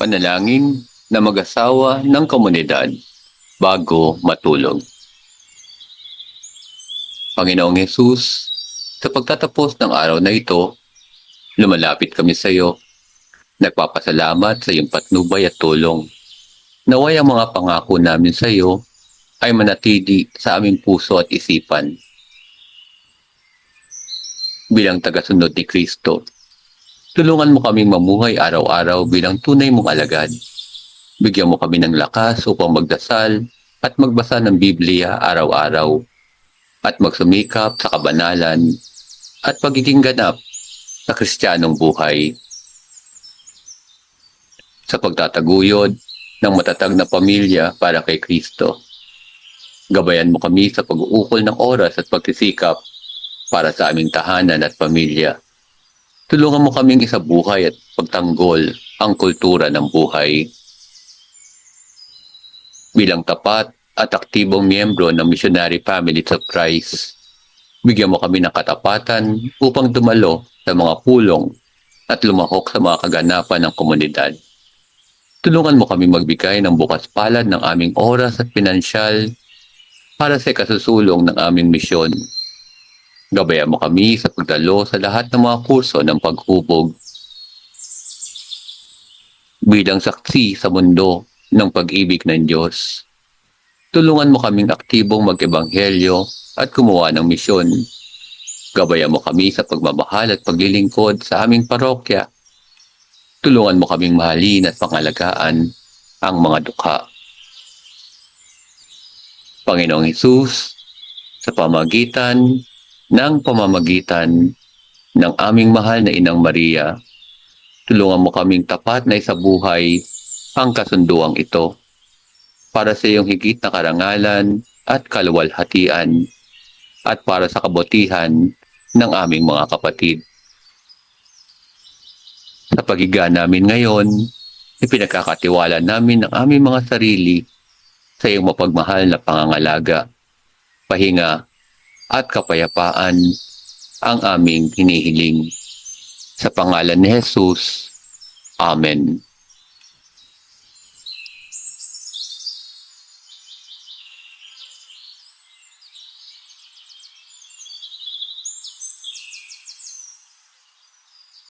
Panalangin na mag-asawa ng komunidad bago matulog. Panginoong Hesus, sa pagtatapos ng araw na ito, lumalapit kami sa iyo. Nagpapasalamat sa iyong patnubay at tulong. Naway ang mga pangako namin sa iyo ay manatili sa aming puso at isipan. Bilang tagasunod ni Kristo, tulungan mo kaming mamuhay araw-araw bilang tunay mong alagad. Bigyan mo kami ng lakas upang magdasal at magbasa ng Biblia araw-araw at magsumikap sa kabanalan at pagiging ganap sa Kristiyanong buhay. Sa pagtataguyod ng matatag na pamilya para kay Kristo, gabayan mo kami sa pag-uukol ng oras at pagsisikap para sa aming tahanan at pamilya. Tulungan mo kaming isabuhay at pagtanggol ang kultura ng buhay. Bilang tapat at aktibong miyembro ng Missionary Families of Christ, bigyan mo kami ng katapatan upang dumalo sa mga pulong at lumahok sa mga kaganapan ng komunidad. Tulungan mo kami magbigay ng bukas palad ng aming oras at pinansyal para sa kasusulong ng aming misyon. Gabayan mo kami sa pagdalo sa lahat ng mga kurso ng paghubog. Bilang saksi sa mundo ng pag-ibig ng Diyos, tulungan mo kaming aktibong mag-ebanghelyo at gumawa ng misyon. Gabayan mo kami sa pagmamahal at paglilingkod sa aming parokya. Tulungan mo kaming mahalin at pangalagaan ang mga dukha. Panginoong Hesus, sa pamamagitan ng aming mahal na Inang Maria, tulungan mo kaming tapat na isabuhay ang kasunduang ito para sa iyong higit na karangalan at kaluwalhatian at para sa kabutihan ng aming mga kapatid. Sa paghiga namin ngayon, ipinagkakatiwala namin ang aming mga sarili sa iyong mapagmahal na pangangalaga, pahinga at kapayapaan ang aming hinihiling. Sa pangalan ni Jesus, Amen.